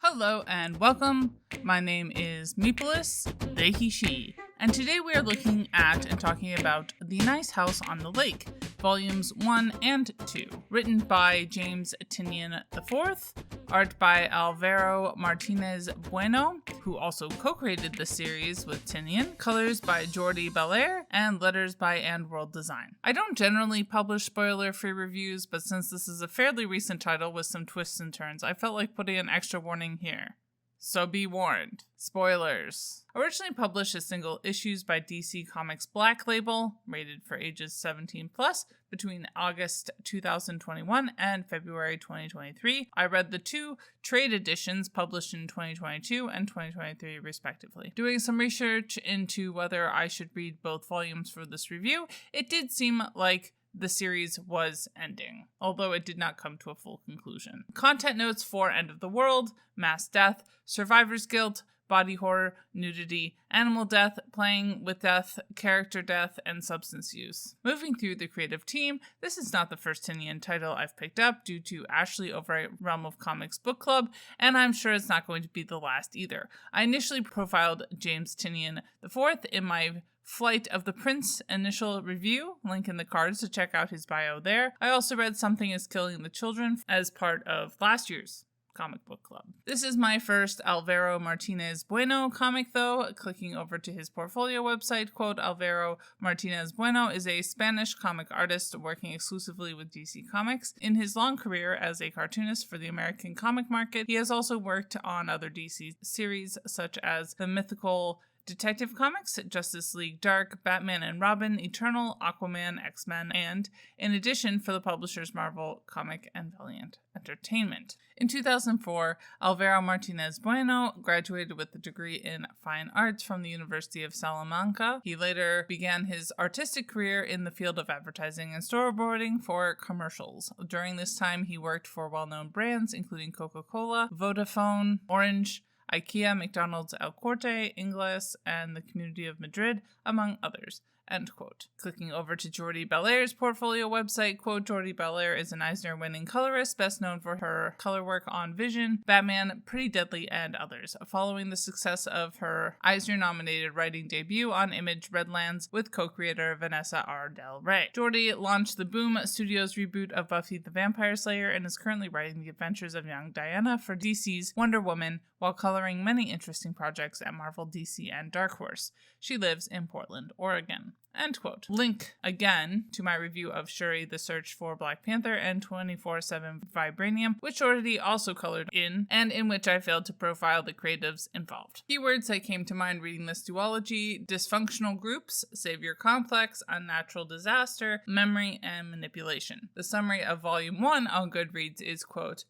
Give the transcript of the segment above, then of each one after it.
Hello and welcome. My name is Meepolis, they, he, she, and today we are looking at and talking about The Nice House on the Lake, Volumes 1 and 2, written by James Tynion IV, art by Álvaro Martínez Bueno, who also co-created the series with Tynion, colors by Jordie Bellaire, and letters by Andworld Design. I don't generally publish spoiler-free reviews, but since this is a fairly recent title with some twists and turns, I felt like putting an extra warning here. So be warned. Spoilers. Originally published as single issues by DC Comics Black Label, rated for ages 17+, between August 2021 and February 2023. I read the two trade editions published in 2022 and 2023 respectively. Doing some research into whether I should read both volumes for this review, it did seem like the series was ending, although it did not come to a full conclusion. Content notes for End of the World, Mass Death, Survivor's Guilt, Body Horror, Nudity, Animal Death, Playing with Death, Character Death, and Substance Use. Moving through the creative team, this is not the first Tynion title I've picked up due to Ashley over at Realm of Comics Book Club, and I'm sure it's not going to be the last either. I initially profiled James Tynion IV in my Flight of the Prince initial review, link in the cards to check out his bio there. I also read Something is Killing the Children as part of last year's comic book club. This is my first Álvaro Martínez Bueno comic though. Clicking over to his portfolio website, quote, Álvaro Martínez Bueno is a Spanish comic artist working exclusively with DC Comics. In his long career as a cartoonist for the American comic market, he has also worked on other DC series such as the mythical Detective Comics, Justice League Dark, Batman and Robin, Eternal, Aquaman, X-Men, and, in addition, for the publishers Marvel Comic and Valiant Entertainment. In 2004, Álvaro Martínez Bueno graduated with a degree in Fine Arts from the University of Salamanca. He later began his artistic career in the field of advertising and storyboarding for commercials. During this time, he worked for well-known brands including Coca-Cola, Vodafone, Orange, IKEA, McDonald's, El Corte, Ingles, and the Community of Madrid, among others. End quote. Clicking over to Jordie Bellaire's portfolio website, quote, Jordie Bellaire is an Eisner-winning colorist, best known for her color work on Vision, Batman, Pretty Deadly, and others. Following the success of her Eisner-nominated writing debut on Image Redlands with co-creator Vanessa R. Del Rey. Jordie launched the Boom Studios reboot of Buffy the Vampire Slayer and is currently writing the adventures of young Diana for DC's Wonder Woman while coloring many interesting projects at Marvel, DC, and Dark Horse. She lives in Portland, Oregon. End quote. Link again to my review of Shuri the Search for Black Panther and 24/7 Vibranium, which Jordie also colored in, and in which I failed to profile the creatives involved. Keywords that came to mind reading this duology: dysfunctional groups, savior complex, unnatural disaster, memory, and manipulation. The summary of Volume 1 on Goodreads is, quote,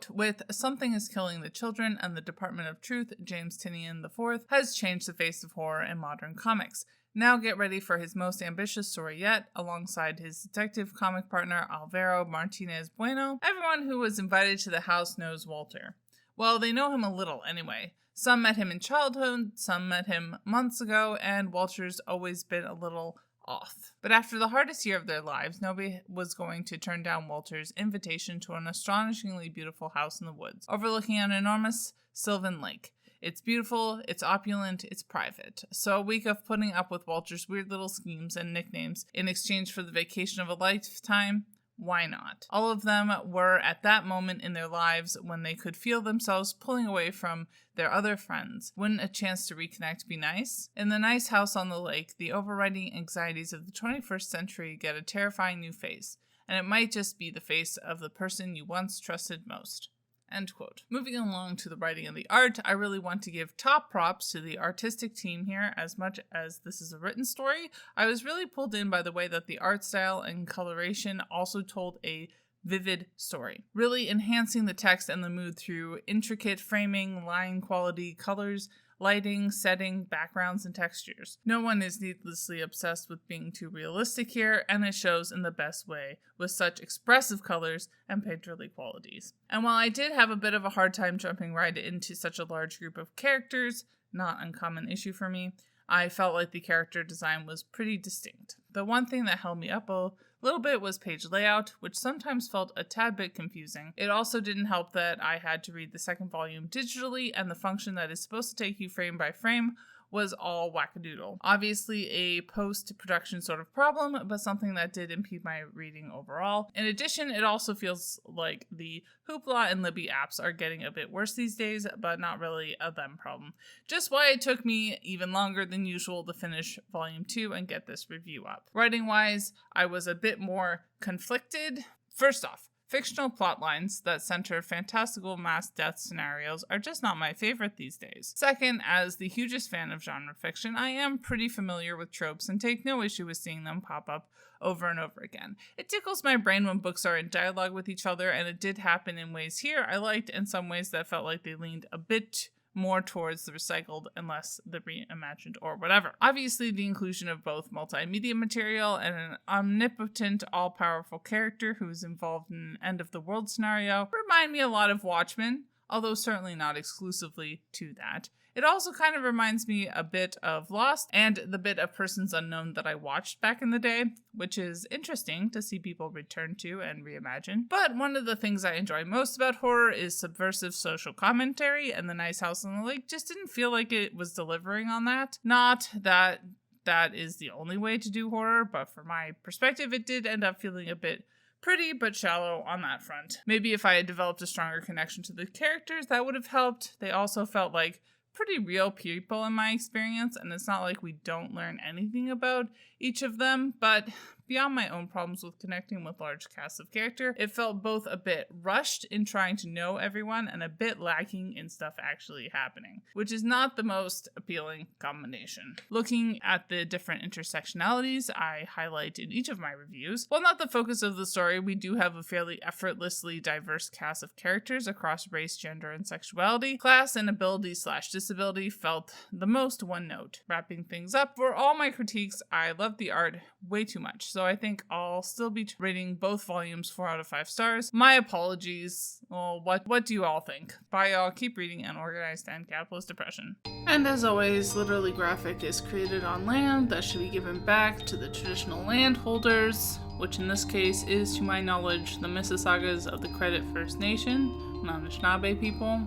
with Something is Killing the Children and the Department of Truth, James Tynion IV has changed the face of horror in modern comics. Now get ready for his most ambitious story yet, alongside his detective comic partner Álvaro Martínez Bueno. Everyone who was invited to the house knows Walter. Well, they know him a little anyway. Some met him in childhood, some met him months ago, and Walter's always been a little off. But after the hardest year of their lives, nobody was going to turn down Walter's invitation to an astonishingly beautiful house in the woods, overlooking an enormous sylvan lake. It's beautiful, it's opulent, it's private. So a week of putting up with Walter's weird little schemes and nicknames in exchange for the vacation of a lifetime? Why not? All of them were at that moment in their lives when they could feel themselves pulling away from their other friends. Wouldn't a chance to reconnect be nice? In The Nice House on the Lake, the overriding anxieties of the 21st century get a terrifying new face, and it might just be the face of the person you once trusted most. End quote. Moving along to the writing and the art, I really want to give top props to the artistic team here. As much as this is a written story, I was really pulled in by the way that the art style and coloration also told a vivid story, really enhancing the text and the mood through intricate framing, line quality, colors, lighting, setting, backgrounds, and textures. No one is needlessly obsessed with being too realistic here, and it shows in the best way, with such expressive colors and painterly qualities. And while I did have a bit of a hard time jumping right into such a large group of characters, not uncommon issue for me, I felt like the character design was pretty distinct. The one thing that held me up a little bit was page layout, which sometimes felt a tad bit confusing. It also didn't help that I had to read the second volume digitally, and the function that is supposed to take you frame by frame was all wackadoodle. Obviously a post-production sort of problem, but something that did impede my reading overall. In addition, it also feels like the Hoopla and Libby apps are getting a bit worse these days, but not really a them problem. Just why it took me even longer than usual to finish volume 2 and get this review up. Writing-wise, I was a bit more conflicted. First off, fictional plotlines that center fantastical mass death scenarios are just not my favorite these days. Second, as the hugest fan of genre fiction, I am pretty familiar with tropes and take no issue with seeing them pop up over and over again. It tickles my brain when books are in dialogue with each other, and it did happen in ways here I liked, and some ways that felt like they leaned a bit more towards the recycled and less the reimagined or whatever. Obviously, the inclusion of both multimedia material and an omnipotent, all-powerful character who is involved in an end-of-the-world scenario remind me a lot of Watchmen, although certainly not exclusively to that. It also kind of reminds me a bit of Lost and the bit of Persons Unknown that I watched back in the day, which is interesting to see people return to and reimagine. But one of the things I enjoy most about horror is subversive social commentary, and The Nice House on the Lake just didn't feel like it was delivering on that. Not that that is the only way to do horror, but from my perspective, it did end up feeling a bit pretty but shallow on that front. Maybe if I had developed a stronger connection to the characters, that would have helped. They also felt like pretty real people in my experience, and it's not like we don't learn anything about each of them, but beyond my own problems with connecting with large casts of character, it felt both a bit rushed in trying to know everyone and a bit lacking in stuff actually happening, which is not the most appealing combination. Looking at the different intersectionalities I highlight in each of my reviews, while not the focus of the story, we do have a fairly effortlessly diverse cast of characters across race, gender, and sexuality. Class and ability/disability felt the most one note. Wrapping things up, for all my critiques, I love the art way too much, so I think I'll still be rating both volumes 4 out of 5 stars. My apologies. Well, what do you all think? Bye y'all, keep reading Unorganized and Capitalist Depression. And as always, Literally Graphic is created on land that should be given back to the traditional landholders, which in this case is, to my knowledge, the Mississaugas of the Credit First Nation, Anishinaabe people,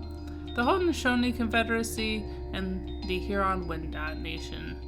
the Haudenosaunee Confederacy, and the Huron-Wendat Nation.